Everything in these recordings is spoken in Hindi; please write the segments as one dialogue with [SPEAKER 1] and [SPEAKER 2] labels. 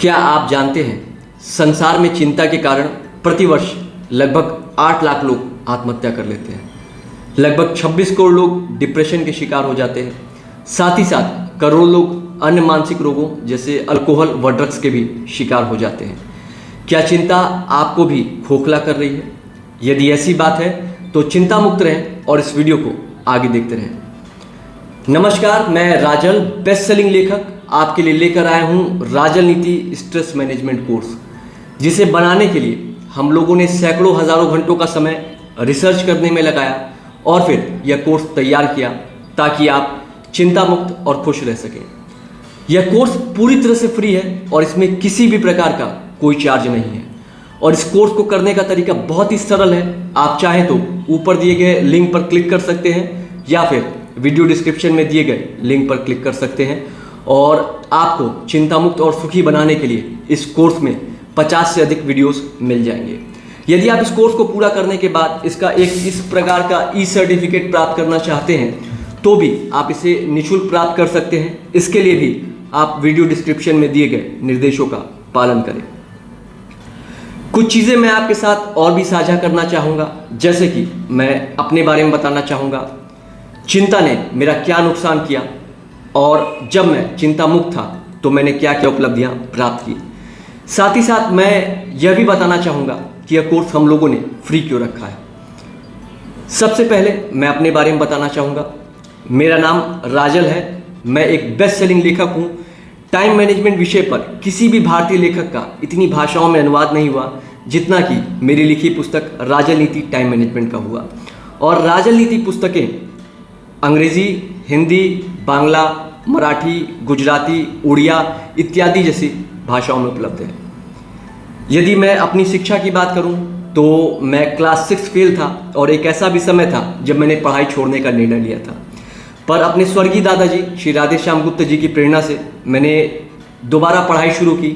[SPEAKER 1] क्या आप जानते हैं संसार में चिंता के कारण प्रतिवर्ष लगभग 8 लाख लोग आत्महत्या कर लेते हैं। लगभग 26 करोड़ लोग डिप्रेशन के शिकार हो जाते हैं। साथ ही साथ करोड़ों लोग अन्य मानसिक रोगों जैसे अल्कोहल व ड्रग्स के भी शिकार हो जाते हैं। क्या चिंता आपको भी खोखला कर रही है? यदि ऐसी बात है तो चिंता मुक्त रहें और इस वीडियो को आगे देखते रहें। नमस्कार, मैं राजल बेस्ट सेलिंग लेखक आपके लिए लेकर आया हूँ राजल नीति स्ट्रेस मैनेजमेंट कोर्स, जिसे बनाने के लिए हम लोगों ने सैकड़ों हजारों घंटों का समय रिसर्च करने में लगाया और फिर यह कोर्स तैयार किया ताकि आप चिंता मुक्त और खुश रह सकें। यह कोर्स पूरी तरह से फ्री है और इसमें किसी भी प्रकार का कोई चार्ज नहीं है और इस कोर्स को करने का तरीका बहुत ही सरल है। आप चाहें तो ऊपर दिए गए लिंक पर क्लिक कर सकते हैं या फिर वीडियो डिस्क्रिप्शन में दिए गए लिंक पर क्लिक कर सकते हैं और आपको चिंता मुक्त और सुखी बनाने के लिए इस कोर्स में 50 से अधिक वीडियोस मिल जाएंगे। यदि आप इस कोर्स को पूरा करने के बाद इसका एक इस प्रकार का ई सर्टिफिकेट प्राप्त करना चाहते हैं तो भी आप इसे निःशुल्क प्राप्त कर सकते हैं। इसके लिए भी आप वीडियो डिस्क्रिप्शन में दिए गए निर्देशों का पालन करें। कुछ चीज़ें मैं आपके साथ और भी साझा करना चाहूँगा, जैसे कि मैं अपने बारे में बताना चाहूँगा चिंता ने मेरा क्या नुकसान किया और जब मैं चिंता मुक्त था तो मैंने क्या क्या उपलब्धियां प्राप्त की। साथ ही साथ मैं यह भी बताना चाहूँगा कि यह कोर्स हम लोगों ने फ्री क्यों रखा है। सबसे पहले मैं अपने बारे में बताना चाहूँगा। मेरा नाम राजल है। मैं एक बेस्ट सेलिंग लेखक हूँ। टाइम मैनेजमेंट विषय पर किसी भी भारतीय लेखक का इतनी भाषाओं में अनुवाद नहीं हुआ जितना कि मेरी लिखी पुस्तक राजल नीति टाइम मैनेजमेंट का हुआ। और राजल नीति पुस्तकें अंग्रेजी, हिंदी, बांग्ला, मराठी, गुजराती, उड़िया इत्यादि जैसी भाषाओं में उपलब्ध है। यदि मैं अपनी शिक्षा की बात करूं तो मैं क्लास 6 फेल था और एक ऐसा भी समय था जब मैंने पढ़ाई छोड़ने का निर्णय लिया था। पर अपने स्वर्गीय दादाजी श्री राधेश्याम गुप्त जी की प्रेरणा से मैंने दोबारा पढ़ाई शुरू की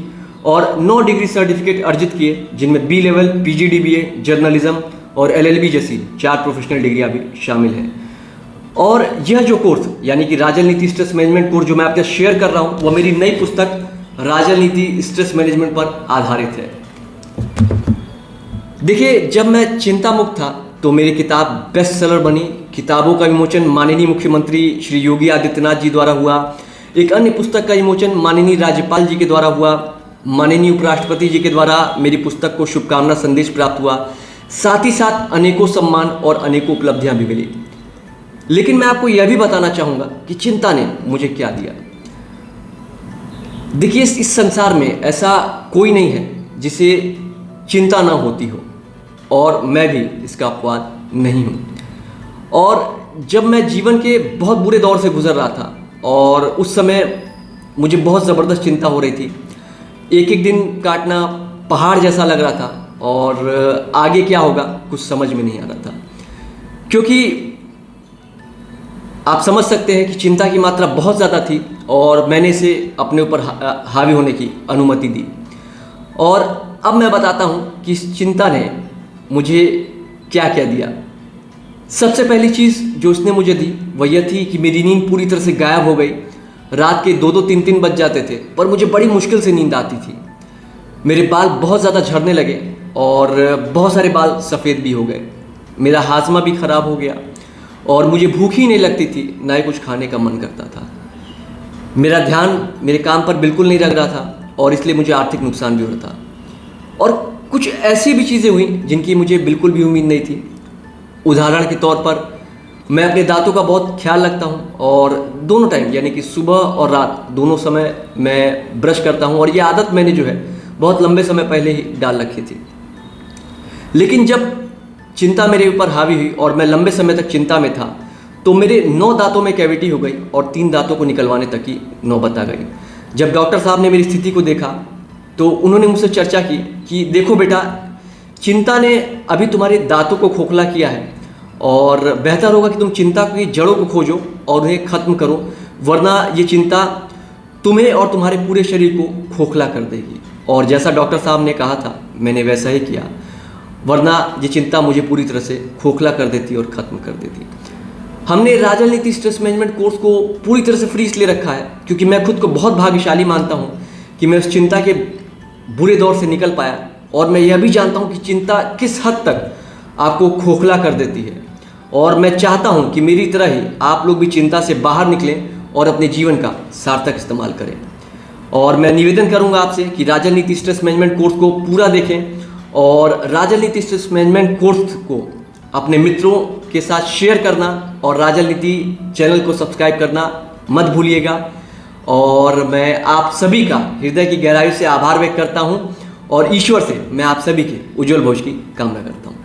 [SPEAKER 1] और 9 डिग्री सर्टिफिकेट अर्जित किए, जिनमें बी लेवल, PGDBA, जर्नलिज्म और LLB जैसी 4 प्रोफेशनल डिग्रियां भी शामिल हैं। और यह जो कोर्स यानी कि राजल नीति स्ट्रेस मैनेजमेंट कोर्स जो मैं आपके शेयर कर रहा हूँ वह मेरी नई पुस्तक राजल नीति स्ट्रेस मैनेजमेंट पर आधारित है। देखिए, जब मैं चिंता मुक्त था तो मेरी किताब बेस्ट सेलर बनी। किताबों का विमोचन माननीय मुख्यमंत्री श्री योगी आदित्यनाथ जी द्वारा हुआ। एक अन्य पुस्तक का विमोचन माननीय राज्यपाल जी के द्वारा हुआ। माननीय उपराष्ट्रपति जी के द्वारा मेरी पुस्तक को शुभकामना संदेश प्राप्त हुआ। साथ ही साथ अनेकों सम्मान और अनेकों उपलब्धियां भी मिली। लेकिन मैं आपको यह भी बताना चाहूँगा कि चिंता ने मुझे क्या दिया। देखिए, इस संसार में ऐसा कोई नहीं है जिसे चिंता ना होती हो और मैं भी इसका अपवाद नहीं हूँ। और जब मैं जीवन के बहुत बुरे दौर से गुजर रहा था और उस समय मुझे बहुत ज़बरदस्त चिंता हो रही थी। एक एक दिन काटना पहाड़ जैसा लग रहा था और आगे क्या होगा कुछ समझ में नहीं आ रहा था, क्योंकि आप समझ सकते हैं कि चिंता की मात्रा बहुत ज़्यादा थी और मैंने इसे अपने ऊपर हावी होने की अनुमति दी। और अब मैं बताता हूँ कि इस चिंता ने मुझे क्या क्या दिया। सबसे पहली चीज़ जो इसने मुझे दी वह यह थी कि मेरी नींद पूरी तरह से गायब हो गई। रात के 2-2, 3-3 बज जाते थे पर मुझे बड़ी मुश्किल से नींद आती थी। मेरे बाल बहुत ज़्यादा झड़ने लगे और बहुत सारे बाल सफ़ेद भी हो गए। मेरा हाजमा भी ख़राब हो गया और मुझे भूख ही नहीं लगती थी, ना ही कुछ खाने का मन करता था। मेरा ध्यान मेरे काम पर बिल्कुल नहीं लग रहा था और इसलिए मुझे आर्थिक नुकसान भी हो रहा था। और कुछ ऐसी भी चीज़ें हुई जिनकी मुझे बिल्कुल भी उम्मीद नहीं थी। उदाहरण के तौर पर मैं अपने दांतों का बहुत ख्याल रखता हूँ और दोनों टाइम यानी कि सुबह और रात दोनों समय मैं ब्रश करता हूँ और ये आदत मैंने जो है बहुत लंबे समय पहले ही डाल रखी थी। लेकिन जब चिंता मेरे ऊपर हावी हुई और मैं लंबे समय तक चिंता में था तो मेरे 9 दांतों में कैविटी हो गई और 3 दांतों को निकलवाने तक की नौबत आ गई। जब डॉक्टर साहब ने मेरी स्थिति को देखा तो उन्होंने मुझसे चर्चा की कि देखो बेटा, चिंता ने अभी तुम्हारे दांतों को खोखला किया है और बेहतर होगा कि तुम चिंता की जड़ों को खोजो और उन्हें ख़त्म करो, वरना ये चिंता तुम्हें और तुम्हारे पूरे शरीर को खोखला कर देगी। और जैसा डॉक्टर साहब ने कहा था मैंने वैसा ही किया, वरना ये चिंता मुझे पूरी तरह से खोखला कर देती और ख़त्म कर देती। हमने राजल नीति स्ट्रेस मैनेजमेंट कोर्स को पूरी तरह से फ्री इसलिए रखा है क्योंकि मैं खुद को बहुत भाग्यशाली मानता हूँ कि मैं उस चिंता के बुरे दौर से निकल पाया, और मैं यह भी जानता हूँ कि चिंता किस हद तक आपको खोखला कर देती है। और मैं चाहता हूँ कि मेरी तरह ही आप लोग भी चिंता से बाहर निकलें और अपने जीवन का सार्थक इस्तेमाल करें। और मैं निवेदन करूँगा आपसे कि राजनीति स्ट्रेस मैनेजमेंट कोर्स को पूरा देखें, और राजनीति स्ट्रेस मैनेजमेंट कोर्स को अपने मित्रों के साथ शेयर करना और राजनीति चैनल को सब्सक्राइब करना मत भूलिएगा। और मैं आप सभी का हृदय की गहराई से आभार व्यक्त करता हूँ, और ईश्वर से मैं आप सभी के उज्जवल भविष्य की कामना करता हूँ।